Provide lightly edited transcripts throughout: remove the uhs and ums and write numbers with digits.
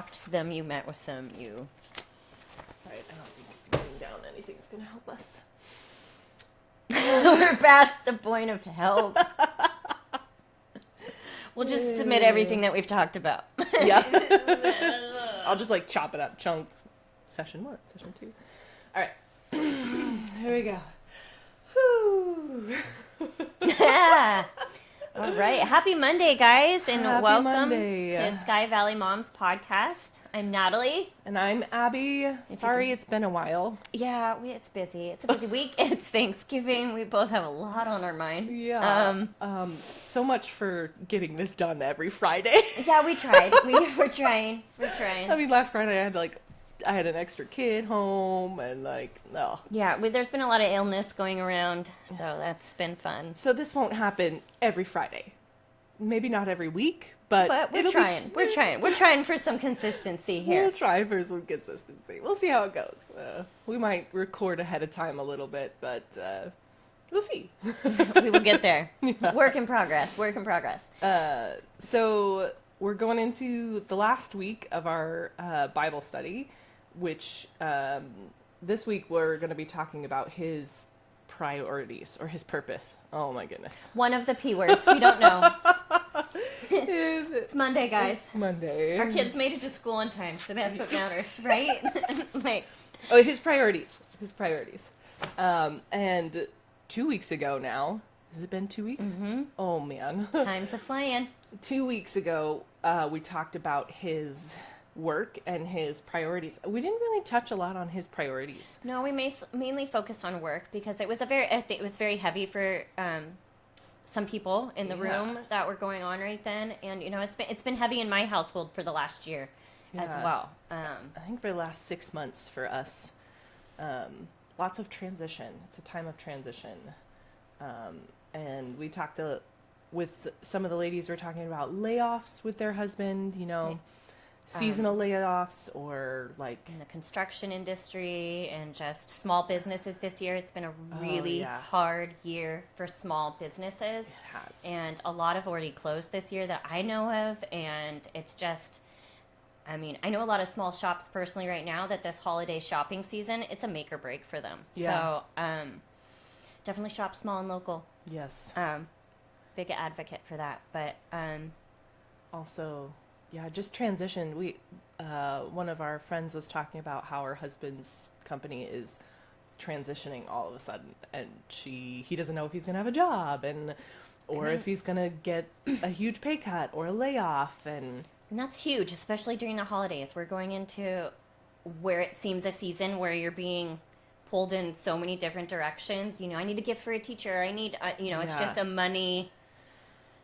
talked to them, you met with them, you... Right, I don't think writing down anything's going to help us. We're past the point of help. We'll just submit everything that we've talked about. Yeah. I'll just like chop it up chunks. Session 1, session 2. All right. Here we go. Whew. Yeah. All right. Happy Monday, guys, and Happy welcome Monday. to Sky Valley Moms podcast. I'm Natalie. And I'm Abby. Sorry it's been a while. Yeah, it's busy. It's a busy week. It's Thanksgiving. We both have a lot on our minds. Yeah. So much for getting this done every Friday. Yeah, we tried. We're trying. I mean, last Friday I had an extra kid home and no. Yeah, there's been a lot of illness going around, so that's been fun. So this won't happen every Friday. Maybe not every week, but we're trying. We're trying for some consistency here. We'll try for some consistency. We'll see how it goes. We might record ahead of time a little bit, but we'll see. We will get there. Yeah. Work in progress. So we're going into the last week of our Bible study, which this week we're going to be talking about his priorities or his purpose. Oh my goodness. One of the P words. We don't know. It's Monday, guys. It's Monday. Our kids made it to school on time, so that's what matters, right? His priorities. And 2 weeks ago now, has it been 2 weeks? Mm-hmm. Oh man. Time's a-flying. 2 weeks ago, we talked about his work and his priorities. We didn't really touch a lot on his priorities. No, we mainly focused on work because it was very heavy for some people in the room that were going on right then, and it's been heavy in my household for the last year as well. I think for the last 6 months for us, lots of transition. It's a time of transition, and we talked with some of the ladies. Were talking about layoffs with their husband. Seasonal layoffs or in the construction industry and just small businesses this year. It's been a really hard year for small businesses. It has. And a lot have already closed this year that I know of. And it's just, I know a lot of small shops personally right now that this holiday shopping season, it's a make or break for them. Yeah. So definitely shop small and local. Yes. Big advocate for that. But also... yeah, just transition. We, one of our friends was talking about how her husband's company is transitioning all of a sudden, and he doesn't know if he's gonna have a job, or if he's gonna get a huge pay cut or a layoff, and that's huge, especially during the holidays. We're going into where it seems a season where you're being pulled in so many different directions. I need a gift for a teacher. I need, it's just a money.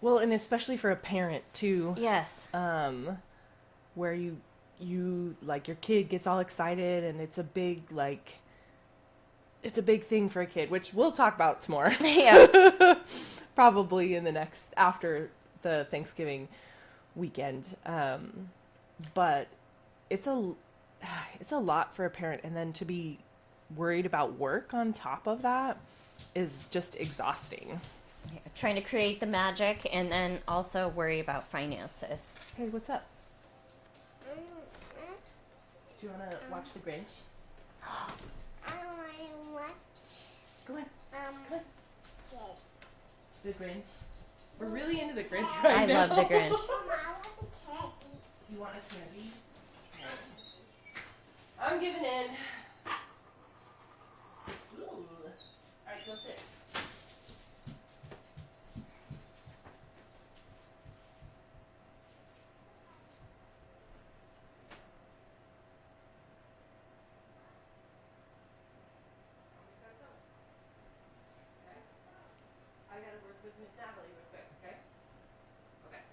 Well, and especially for a parent too. Yes. Where you your kid gets all excited and it's a big thing for a kid, which we'll talk about some more. Yeah. Probably after the Thanksgiving weekend. But it's a lot for a parent, and then to be worried about work on top of that is just exhausting. Trying to create the magic and then also worry about finances. Hey, what's up? Do you want to watch The Grinch? I want to watch. Go ahead. Kid. The Grinch. We're really into The Grinch right now. I love The Grinch. Mama, I want the candy. You want a candy? I'm giving in. Ooh. All right, go sit. With Miss Natalie real quick, okay? Okay.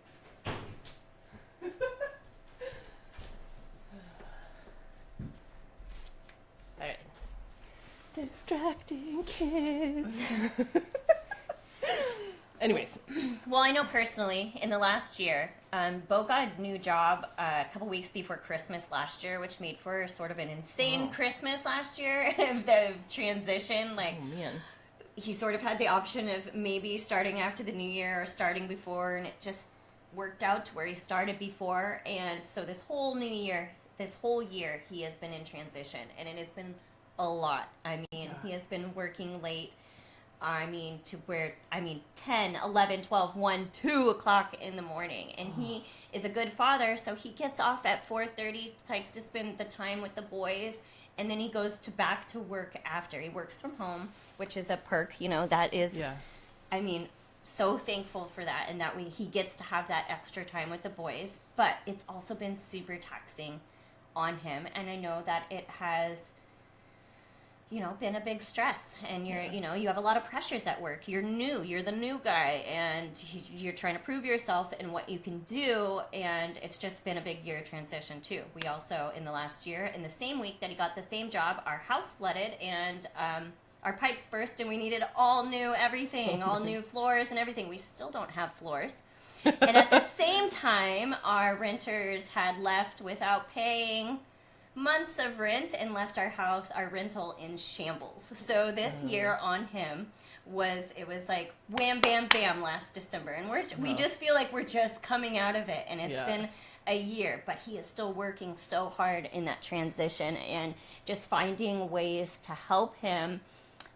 All right. Distracting kids. Anyways. Well, I know personally, in the last year, Bo got a new job a couple weeks before Christmas last year, which made for sort of an insane Christmas last year of the transition. Oh, man. He sort of had the option of maybe starting after the new year or starting before, and it just worked out to where he started before, and so this whole year, he has been in transition, and it has been a lot. I mean, he has been working late. I mean, 10, 11, 12, 1, 2 o'clock in the morning. And he is a good father, so he gets off at 4:30, likes to spend the time with the boys, and then he goes back to work after. He works from home, which is a perk, that is, I mean, so thankful for that, and that he gets to have that extra time with the boys. But it's also been super taxing on him, and I know that it has been a big stress, and you have a lot of pressures at work. You're the new guy, and you're trying to prove yourself and what you can do, and it's just been a big year of transition too. We also, in the last year, in the same week that he got the same job, our house flooded, and our pipes burst, and we needed all new everything, all new floors and everything. We still don't have floors. And at the same time, our renters had left without paying months of rent and left our rental in shambles. So this year on him was like wham bam bam last December, and we just feel like we're just coming out of it, and it's been a year, but he is still working so hard in that transition and just finding ways to help him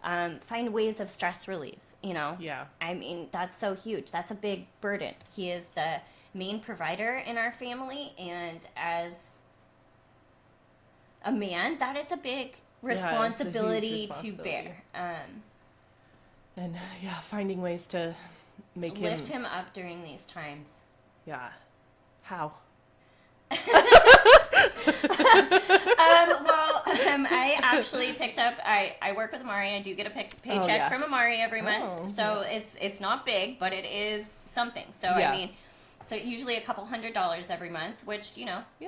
find ways of stress relief. I mean, that's so huge. That's a big burden. He is the main provider in our family, and as a man, that is a big responsibility to bear. And finding ways to lift him up during these times. Yeah. How? I actually picked up. I work with Amari. I do get a paycheck from Amari every month, so it's not big, but it is something. So I mean. So usually a couple $100 every month, which,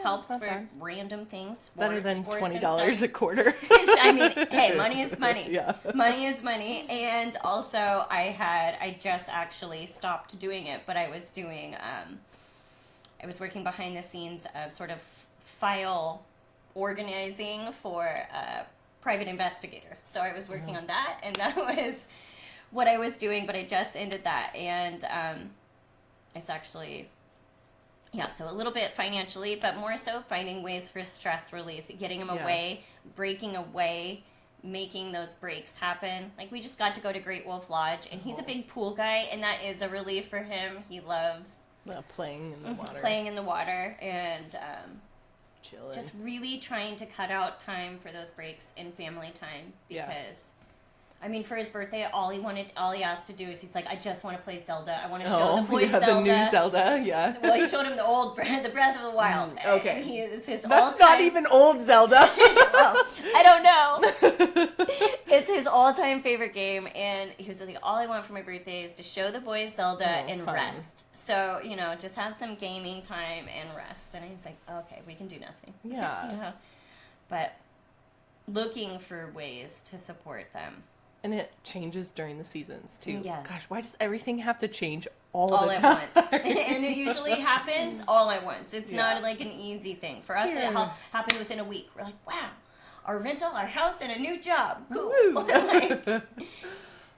helps for fun. Random things. Better than $20 a quarter. I mean, hey, money is money. Yeah. Money is money. And also I just actually stopped doing it, but I was doing, I was working behind the scenes of sort of file organizing for a private investigator. So I was working on that, and that was what I was doing, but I just ended that. And, it's actually, so a little bit financially, but more so finding ways for stress relief, getting him away, breaking away, making those breaks happen. Like, we just got to go to Great Wolf Lodge, and he's a big pool guy, and that is a relief for him. He loves playing in the water. Playing in the water, and chilling. Just really trying to cut out time for those breaks in family time, because I mean, for his birthday, all he asked to do is he's like, I just want to play Zelda. I want to show the boys Zelda. The new Zelda, Well, he showed him the Breath of the Wild. Okay. And it's his That's not even old Zelda. Well, I don't know. It's his all-time favorite game, and he was like, all I want for my birthday is to show the boys Zelda and rest. So, just have some gaming time and rest. And he's like, okay, we can do nothing. Yeah. But looking for ways to support them. And it changes during the seasons, too. Yes. Gosh, why does everything have to change all the time? All at once. And it usually happens all at once. It's not like an easy thing. For us, it happened within a week. We're like, wow, our rental, our house, and a new job. Cool.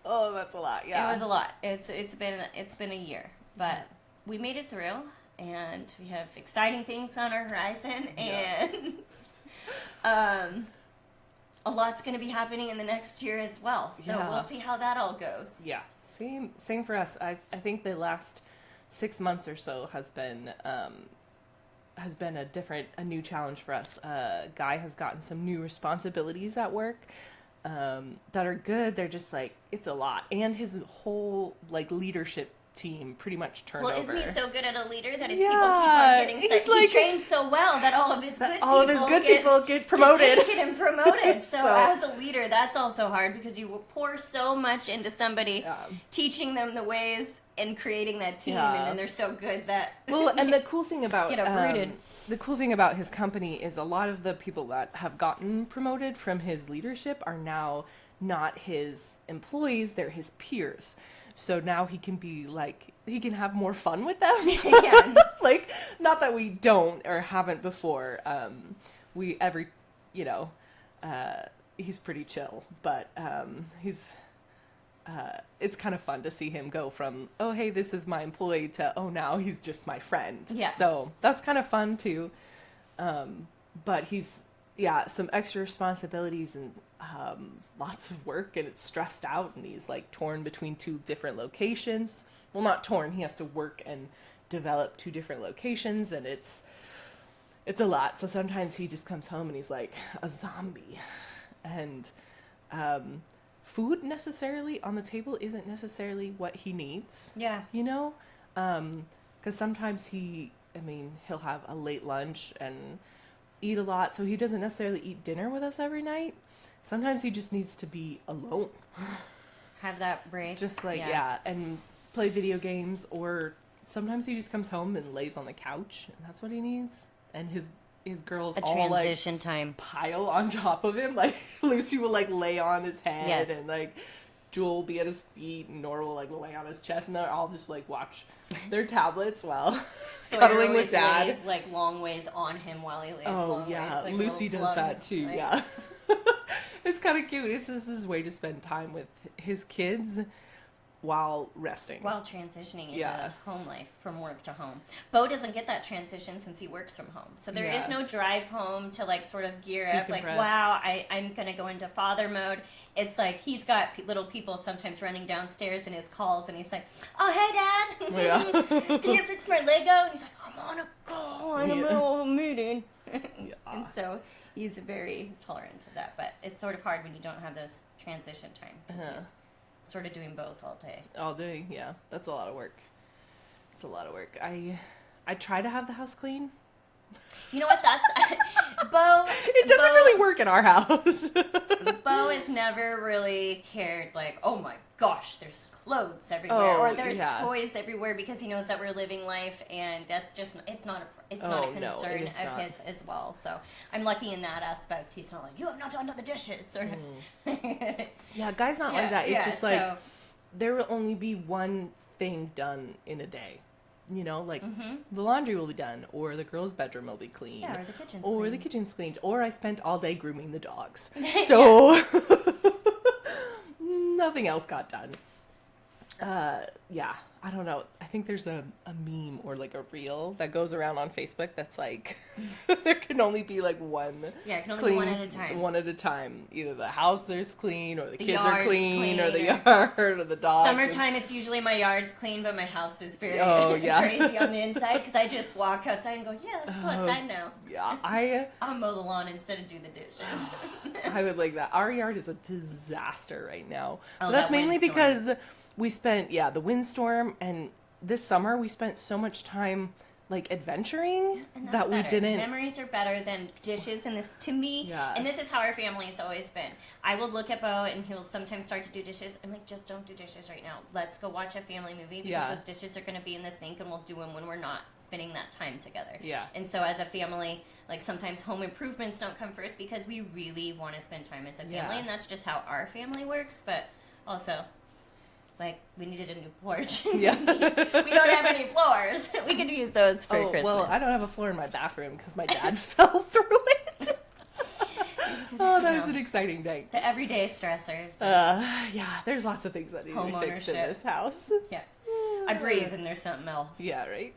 Oh, that's a lot, yeah. It was a lot. It's been a year. But we made it through, and we have exciting things on our horizon, and a lot's going to be happening in the next year as well. So we'll see how that all goes. Yeah, same for us. I think the last 6 months or so has been a new challenge for us. Guy has gotten some new responsibilities at work that are good. They're just like, it's a lot. And his whole leadership team pretty much turned over. Well, isn't he so good at a leader that his people keep on getting stuck? He trains so well that all of his good people get promoted. Get promoted. So as a leader, that's also hard, because you pour so much into somebody, teaching them the ways and creating that team, and then they're so good that and the cool thing about get uprooted. The cool thing about his company is a lot of the people that have gotten promoted from his leadership are now not his employees, they're his peers. So now he can he can have more fun with them. Not that we don't or haven't before. He's pretty chill, but he's it's kind of fun to see him go from, oh, hey, this is my employee to, oh, now he's just my friend. Yeah. So that's kind of fun too. But he's, yeah, some extra responsibilities and lots of work, and it's stressed out, and he's like torn between 2 different locations. Well, not torn, he has to work and develop 2 different locations, and it's a lot. So sometimes he just comes home and he's like a zombie. And food necessarily on the table isn't necessarily what he needs. Yeah. You know? Because sometimes he'll have a late lunch and eat a lot, so he doesn't necessarily eat dinner with us every night. Sometimes he just needs to be alone. Have that break. Just like, yeah, and play video games, or sometimes he just comes home and lays on the couch, and that's what he needs. And his girls a all like transition time. pile on top of him. Like Lucy will like lay on his head, Yes. and like Jewel will be at his feet, and Nora will like lay on his chest, and they'll all just like watch their tablets while cuddling with Dad. Lays, like long ways on him while he lays long yeah, ways. Like Lucy little does that slugs, too. right? Yeah, it's kind of cute. It's just his way to spend time with his kids while resting. While transitioning into Yeah. home life from work to home. Bo doesn't get that transition since he works from home. So there is Yeah. no drive home to like sort of gear up like, Decompress. wow, I'm going to go into father mode. It's like he's got little people sometimes running downstairs in his calls, and he's like, oh, hey, Dad. Yeah. Can you fix my Lego? And he's like, I'm on a call in the Yeah. middle of a meeting. Yeah. And so he's very tolerant of that. But it's sort of hard when you don't have those transition time because he's sort of doing both all day. All day, yeah. That's a lot of work. It's a lot of work. I try to have the house clean. You know what? That's Bo. It doesn't really work in our house. Bo has never really cared. Like, oh my gosh, there's clothes everywhere, Oh, or there's yeah. toys everywhere, because he knows that we're living life, and that's just it's not a Oh, no, concern it is of not. his as well. So I'm lucky in that aspect. He's not like, you have not done the dishes, or Yeah, guys not like that. It's yeah, just like so- there will only be one thing done in a day. You know, like the laundry will be done, or the girls' bedroom will be clean, Yeah, or the kitchen's or clean. the kitchen's cleaned, or I spent all day grooming the dogs. So nothing else got done. Yeah, I don't know. I think there's a meme or like a reel that goes around on Facebook that's like there can only be like one. Yeah, it can only be one at a time. One at a time. Either the house is clean, or the kids are yard's clean, or the clean, yard, or the dog. Summertime, it's usually my yard's clean, but my house is very Oh, yeah. crazy on the inside, because I just walk outside and go, yeah, let's go outside now. Yeah, I'm gonna mow the lawn instead of do the dishes. I would like that. Our yard is a disaster right now. Oh, But that's that mainly windstorm. because we spent, the windstorm, and this summer we spent so much time like adventuring And that's that we better. didn't. Memories are better than dishes, and this, to me, Yeah. and this is how our family has always been. I will look at Bo, and he'll sometimes start to do dishes. I'm like, just don't do dishes right now. Let's go watch a family movie, because Yeah. those dishes are going to be in the sink, and we'll do them when we're not spending that time together. Yeah. And so as a family, like sometimes home improvements don't come first, because we really want to spend time as a family, Yeah. and that's just how our family works. But also, like, we needed a new porch. Yeah. We don't have any floors. We could use those for Christmas. Well, I don't have a floor in my bathroom because my dad fell through it. Oh, that was an exciting day. The everyday stressors. Yeah, there's lots of things that need to be fixed in Homeownership. this house. Yeah. I breathe and there's something else. Yeah, right.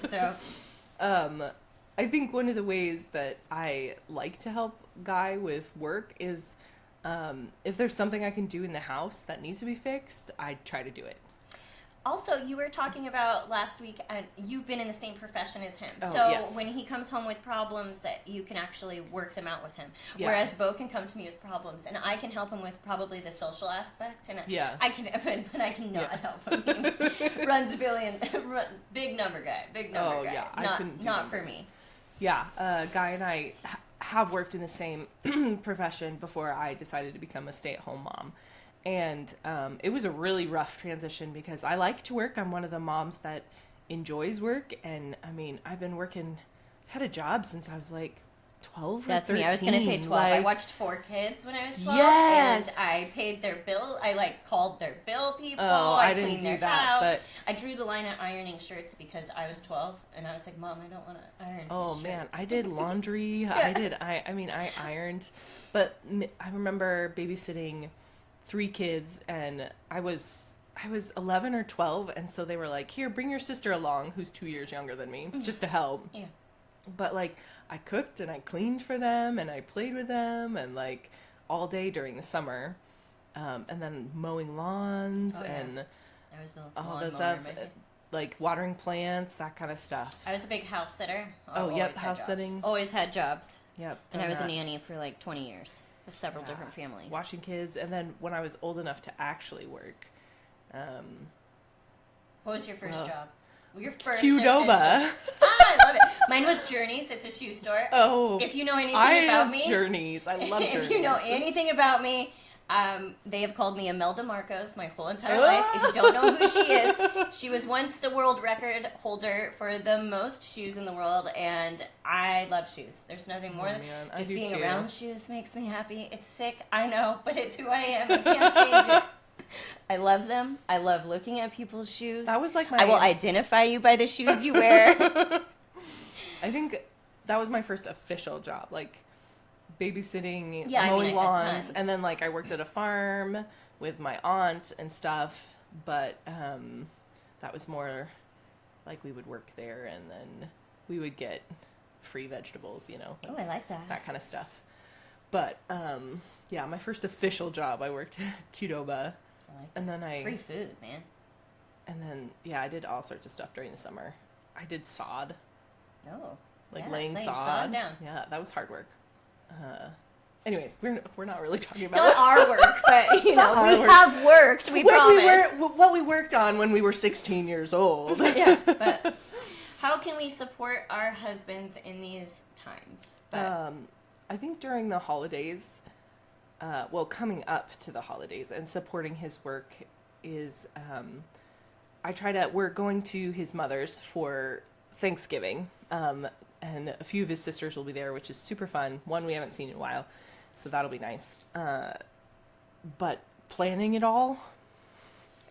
So, I think one of the ways that I like to help Guy with work is if there's something I can do in the house that needs to be fixed, I try to do it. also, you were talking about last week, and you've been in the same profession as him. Oh, So yes. when he comes home with problems, that you can actually work them out with him. Yeah. Whereas Bo can come to me with problems, and I can help him with probably the social aspect. And Yeah. I can, but I cannot Yeah. help him. He runs big number guy, big number Oh, guy. yeah, I Not, couldn't do not for numbers. me. Yeah, Guy and I have worked in the same profession before I decided to become a stay-at-home mom. And it was a really rough transition because I like to work. I'm one of the moms that enjoys work. And, I mean, I've had a job since I was like 12 That's or 13. me. I was going to say 12. I Like, watched 4 kids when I was 12. Yes. And I paid their bill. I, called their bill people. Oh, I didn't cleaned do their that, house. but- I drew the line at ironing shirts because I was 12. And I was like, Mom, I don't want to iron Oh shirts. man, I did laundry. Yeah. I ironed. But I remember babysitting 3 kids, and I was 11 or 12, and so they were like, here, bring your sister along, who's 2 years younger than me, just to help. Yeah. But, like, I cooked and I cleaned for them, and I played with them, and, like, all day during the summer. And then mowing lawns and There was the all lawn this mower, stuff, but- like watering plants, that kind of stuff. I was a big house sitter. Oh, yep, Always had house jobs. sitting. Always had jobs. Yep. And I done was a that. nanny for like 20 years with several Yeah. different families. Watching kids, and then when I was old enough to actually work, What was your first Well, job? Your first Qdoba. official- I love it. Mine was Journeys. It's a shoe store. Oh, If you know anything I about have me, Journeys. I love Journeys. if you know anything about me, they have called me Imelda Marcos my whole entire life. If you don't know who she is, she was once the world record holder for the most shoes in the world, and I love shoes. There's nothing more than man, I just do being too. around shoes makes me happy. It's sick, I know, but it's who I am. I can't change it. I love them. I love looking at people's shoes. That was like my. I will identify you by the shoes you wear. I think that was my first official job, like babysitting, Yeah, I mean, mowing I had lawns, tons. and then like I worked at a farm with my aunt and stuff. But that was more like we would work there, and then we would get free vegetables, you know, Oh, I like that. that kind of stuff. But yeah, my first official job, I worked at Qdoba, I like and then free food, man. and then yeah, I did all sorts of stuff during the summer. I did sod. Oh, Like yeah, laying laying sod. sod down. Yeah, that was hard work. Anyways, we're not really talking Not about our work, but you know, Our we work. have worked. We promise. what we worked on when we were 16 years old. Yeah, but how can we support our husbands in these times? But I think during the holidays, coming up to the holidays and supporting his work is, we're going to his mother's for Thanksgiving, and a few of his sisters will be there, which is super fun. One we haven't seen in a while, so that'll be nice. But planning it all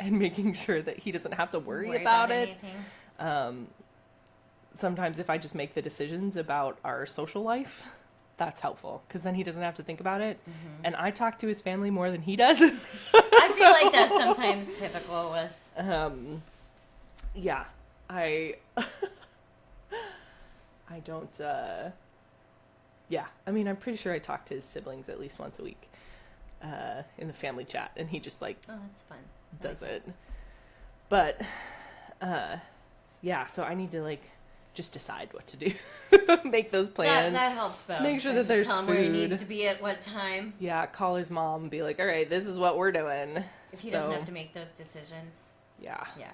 and making sure that he doesn't have to worry about it. anything. Sometimes if I just make the decisions about our social life, that's helpful, because then he doesn't have to think about it. Mm-hmm. And I talk to his family more than he does. I feel like that's sometimes typical with. Yeah, I don't, yeah, I mean, I'm pretty sure I talk to his siblings at least once a week, in the family chat, and he just, like, Oh, that's fun. does it. But, yeah, so I need to, like, just decide what to do. Make those plans. That helps, though. Make sure And that just there's tell him where he food. needs to be at what time. Yeah, call his mom and be like, all right, this is what we're doing. If he doesn't have to make those decisions. Yeah, Yeah.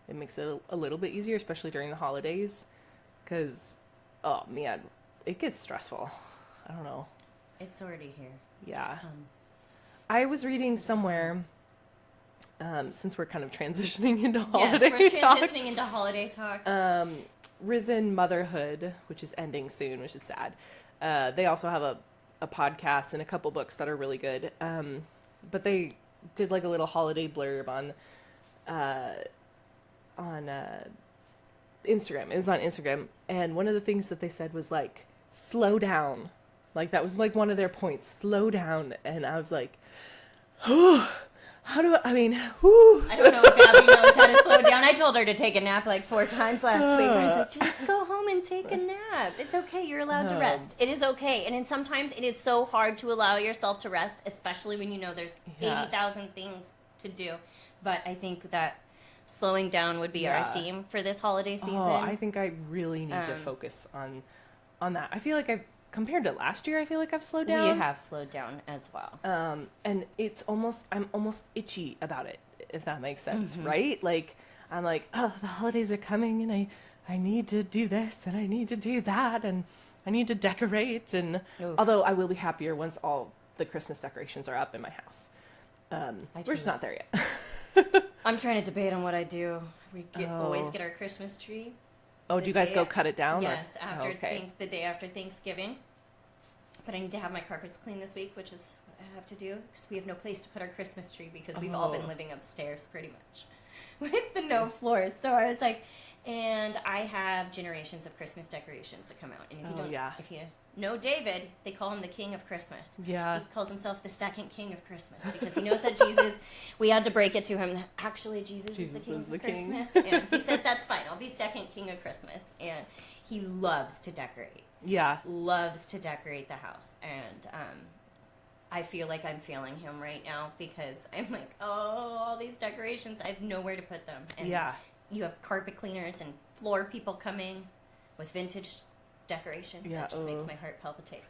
it makes it a little bit easier, especially during the holidays, because, oh, man, it gets stressful. I don't know. It's already here. Yeah. It's come. I was reading somewhere, since we're kind of transitioning into holiday Yes, we're talk, transitioning into holiday talk. Risen Motherhood, which is ending soon, which is sad. They also have a podcast and a couple books that are really good. But they did like a little holiday blurb on Instagram. It was on Instagram, and one of the things that they said was like, slow down. Like that was like one of their points, slow down. And I was like, oh, I don't know if Abby knows how to slow down. I told her to take a nap like 4 times last week. I was like, just go home and take a nap. It's okay. You're allowed to rest. It is okay. And then sometimes it is so hard to allow yourself to rest, especially when you know there's 80,000 things to do. But I think that slowing down would be our theme for this holiday season. Oh, I think I really need to focus on that. I feel like compared to last year, I feel like I've slowed down. We have slowed down as well. And I'm almost itchy about it, if that makes sense, Mm-hmm. right? Like, I'm like, oh, the holidays are coming, and I need to do this, and I need to do that, and I need to decorate, and Oof. although I will be happier once all the Christmas decorations are up in my house. We're just not there yet. I'm trying to debate on what I do. We always Oh. get our Christmas tree. Oh, The do you guys day go a- cut it down? Yes, or? after Oh, okay. the day after Thanksgiving. But I need to have my carpets cleaned this week, which is what I have to do because we have no place to put our Christmas tree because we've all been Oh. living upstairs pretty much with the no floors. So I was like, and I have generations of Christmas decorations to come out. And if you Oh, don't, yeah. if you no David. They call him the King of Christmas. Yeah. He calls himself the second King of Christmas because he knows that Jesus, we had to break it to him that actually Jesus is the King of Christmas. And he says, that's fine. I'll be second King of Christmas. And he loves to decorate. Yeah. Loves to decorate the house. And I feel like I'm failing him right now because I'm like, oh, all these decorations, I have nowhere to put them. And Yeah. you have carpet cleaners and floor people coming with vintage decorations. Yeah, That just makes my heart palpitate.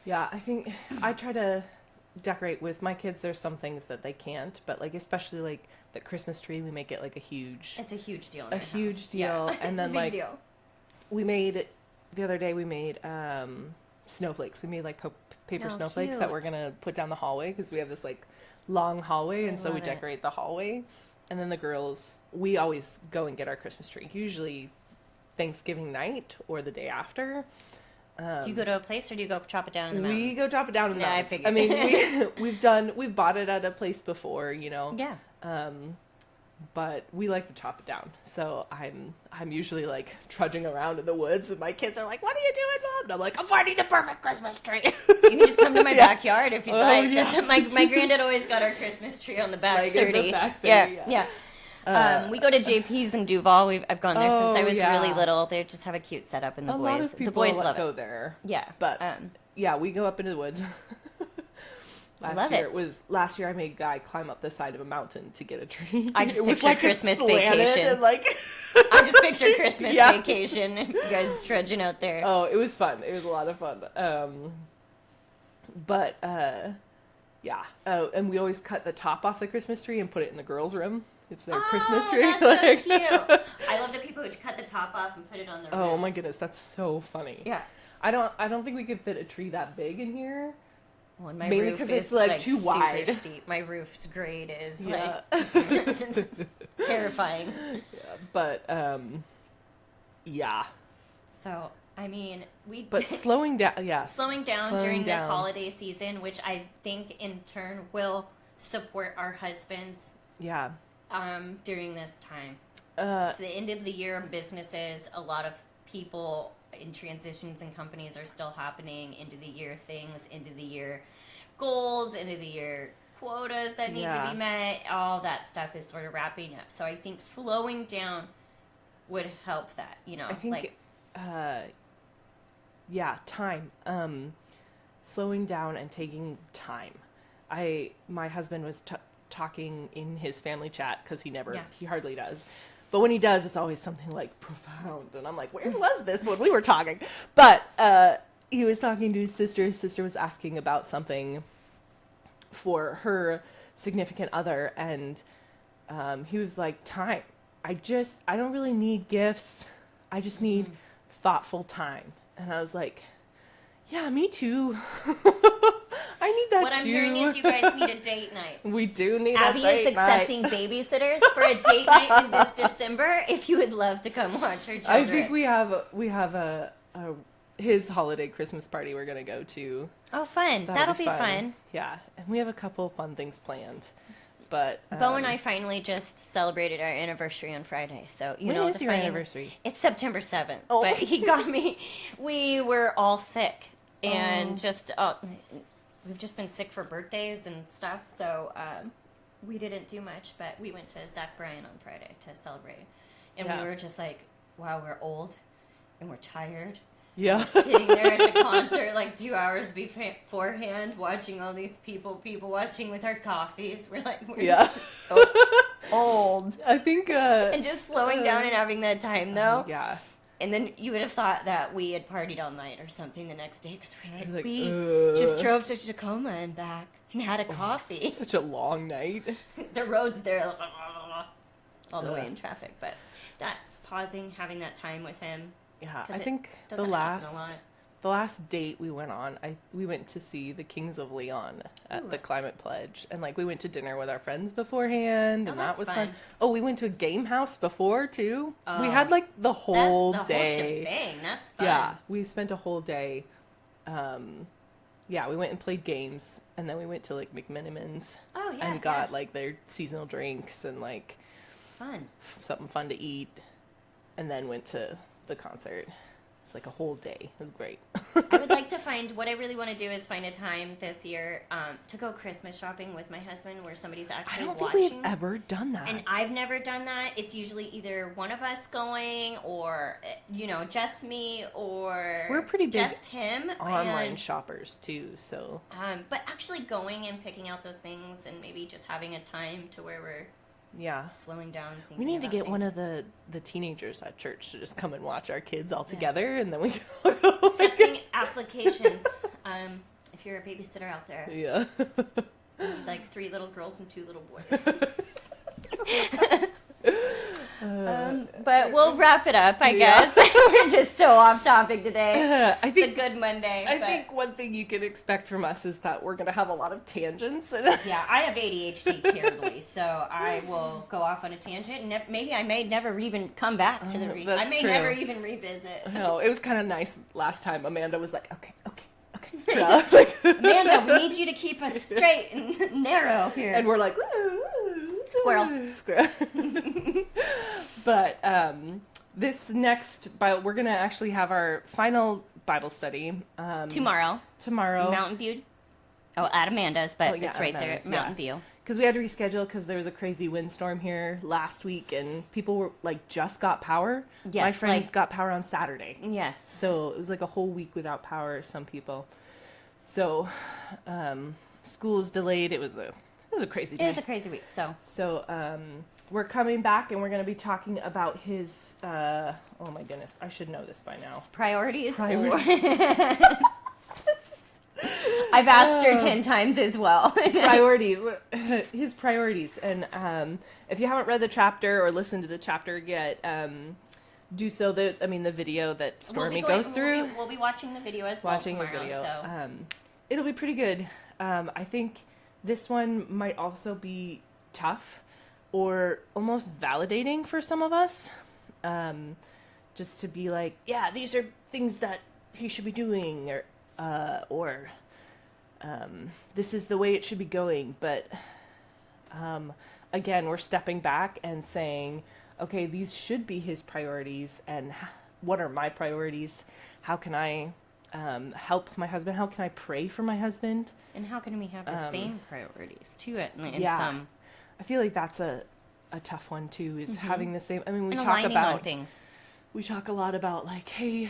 Yeah, I think I try to decorate with my kids. There's some things that they can't, but like especially like the Christmas tree, we make it like a huge It's a huge deal. In a our huge house. deal. Yeah. And It's then a big like deal. we made the other day we made snowflakes. We made like paper Oh, snowflakes that we're cute. gonna put down the hallway because we have this like long hallway, and so we love it. decorate the hallway. And then the girls, we always go and get our Christmas tree, usually Thanksgiving night or the day after. Do you go to a place or do you go chop it down in the mountains? We go chop it down in the Yeah, I mountains. figured. mean, we've bought it at a place before, you know. Yeah. But we like to chop it down. So I'm usually like trudging around in the woods, and my kids are like, "What are you doing, Mom?" And I'm like, "I'm finding the perfect Christmas tree." You can just come to my backyard if you'd Oh, like. yeah, That's what my Jesus. granddad always got our Christmas tree on the back Like in the 30. back 30, yeah. We go to JP's in Duval. I've gone there since I was yeah. really little. They just have a cute setup, and the A lot boys of people the boys love go it. there. Yeah, But yeah, we go up into the woods. Love it. Last year I made a guy climb up the side of a mountain to get a tree. I just It was picture like a Christmas slanted vacation. and, like I just picture Christmas Yeah. vacation. You guys trudging out there. Oh, it was fun. It was a lot of fun. Yeah. Oh, and we always cut the top off the Christmas tree and put it in the girls' room. It's their Christmas tree. That's like- so cute. I love the people who cut the top off and put it on their Oh roof. my goodness, that's so funny. Yeah. I don't think we could fit a tree that big in here. Well, and my Mainly roof 'cause is it's, like, too super wide. steep. My roof's grade is Yeah. it's terrifying. But yeah. So I mean, But slowing down, yeah. slowing down during this holiday season, which I think in turn will support our husbands Yeah. during this time. Uh, It's the end of the year of businesses. A lot of people in transitions and companies are still happening. End of the year things, end of the year goals, end of the year quotas that need to Yeah. be met. All that stuff is sort of wrapping up. So I think slowing down would help that. You know, I think, like yeah, time. Slowing down and taking time. My husband was talking in his family chat because he hardly does. But when he does, it's always something like profound. And I'm like, where was this when we were talking? But he was talking to his sister. His sister was asking about something for her significant other. And he was like, time. I don't really need gifts. I just need thoughtful time. And I was like, yeah, me too. I need that what I'm too. hearing is you guys need a date night. We do need Abby a date is accepting night. babysitters for a date night in this December. If you would love to come watch her children. I think we have a his holiday Christmas party we're gonna go to. Oh, fun! That'll be fun. Yeah, and we have a couple fun things planned. But Bo and I finally just celebrated our anniversary on Friday. So you when know is the your funny- anniversary? It's September 7th. Oh. But he got me. We were all sick and just we've just been sick for birthdays and stuff. So we didn't do much, but we went to Zach Bryan on Friday to celebrate, and Yeah. we were just like, wow, we're old and we're tired. Yeah. Sitting there at the concert like 2 hours beforehand, watching all these people watching with our coffees. We're like, we're Yeah. just so old. I think And just slowing down and having that time, though. yeah. And then you would have thought that we had partied all night or something the next day because we're like, Like, we ugh. just drove to Tacoma and back and had a coffee. Such a long night. The roads there, all the way Ugh. in traffic. But that's pausing, having that time with him. Yeah, 'Cause I it think doesn't happen a lot. the last date we went on, we went to see the Kings of Leon at Ooh. the Climate Pledge, and like we went to dinner with our friends beforehand, Oh, and that that's was fun. fun. Oh, we went to a game house before too. We Oh. had like the whole That's the whole day. shebang. That's fun. Yeah, we spent a whole day. Yeah, we went and played games, and then we went to like McMiniman's Oh, yeah. and got like their seasonal drinks and like fun. something fun to eat, and then went to the concert. was like a whole day. It was great. I would like to what I really want to do is find a time this year to go Christmas shopping with my husband where somebody's I actually don't watching. think we've ever done that. And I've never done that. It's usually either one of us going or, just me or We're pretty big just him. online shoppers too, so. But actually going and picking out those things and maybe just having a time to where we're Yeah. slowing down. We need to about get one things. of the teenagers at church to just come and watch our kids all together, and then we can all go. Accepting applications. If you're a babysitter out there, Yeah. like 3 little girls and 2 little boys. But we'll wrap it up, I guess. We're just so off topic today. I It's a think good Monday. I but- think one thing you can expect from us is that we're gonna have a lot of tangents. Yeah, I have ADHD terribly, so I will go off on a tangent, and maybe I may never even come back to the. I that's may true. never even revisit. No, it was kind of nice last time. Amanda was like, okay. Yeah, like, Amanda, we need you to keep us straight and narrow here. and we're like, Squirrel. But this next, we're gonna actually have our final Bible study Tomorrow, tomorrow. View. Oh, at Amanda's, but Oh, yeah, it's at right Amanda's, there, Mountain View. Because we had to reschedule because there was a crazy windstorm here last week, and people were like just got power. Yes, my friend like- got power on Saturday. Yes. So it was like a whole week without power, some people. So school's delayed. It was a crazy day. It was a crazy week, so. So we're coming back, and we're going to be talking about his, oh my goodness, I should know this by now. Priorities. Priorities. I've asked her 10 times as well. Priorities. His priorities. And if you haven't read the chapter or listened to the chapter yet, do so. The video that Stormy goes through. We'll be watching the video as Watching well his tomorrow. video. So. It'll be pretty good. I think this one might also be tough or almost validating for some of us. Just to be like, yeah, these are things that he should be doing, or this is the way it should be going. But again, we're stepping back and saying, okay, these should be his priorities, and what are my priorities? How can I help my husband? How can I pray for my husband? And how can we have the same priorities too? Yeah. I feel like that's a tough one too, is having the same. I mean, we and talk aligning about on things. We talk a lot about like, hey,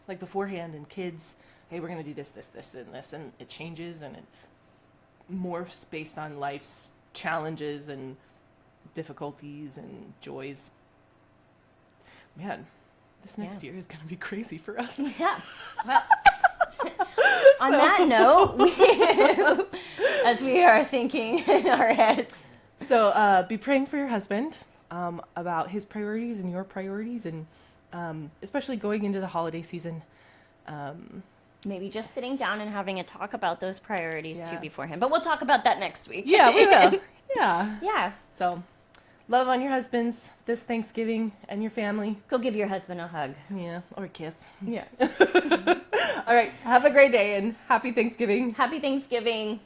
like beforehand and kids, hey, we're gonna do this, and this, and it changes and it morphs based on life's challenges and difficulties and joys. Man, this next year is gonna be crazy for us. Yeah. Well, on that note, as we are thinking in our heads. So be praying for your husband about his priorities and your priorities, and especially going into the holiday season. Maybe just sitting down and having a talk about those priorities Yeah. too beforehand. But we'll talk about that next week. Yeah, we will. Yeah. Yeah. So love on your husbands this Thanksgiving and your family. Go give your husband a hug. Yeah, or a kiss. Yeah. All right. Have a great day and happy Thanksgiving. Happy Thanksgiving.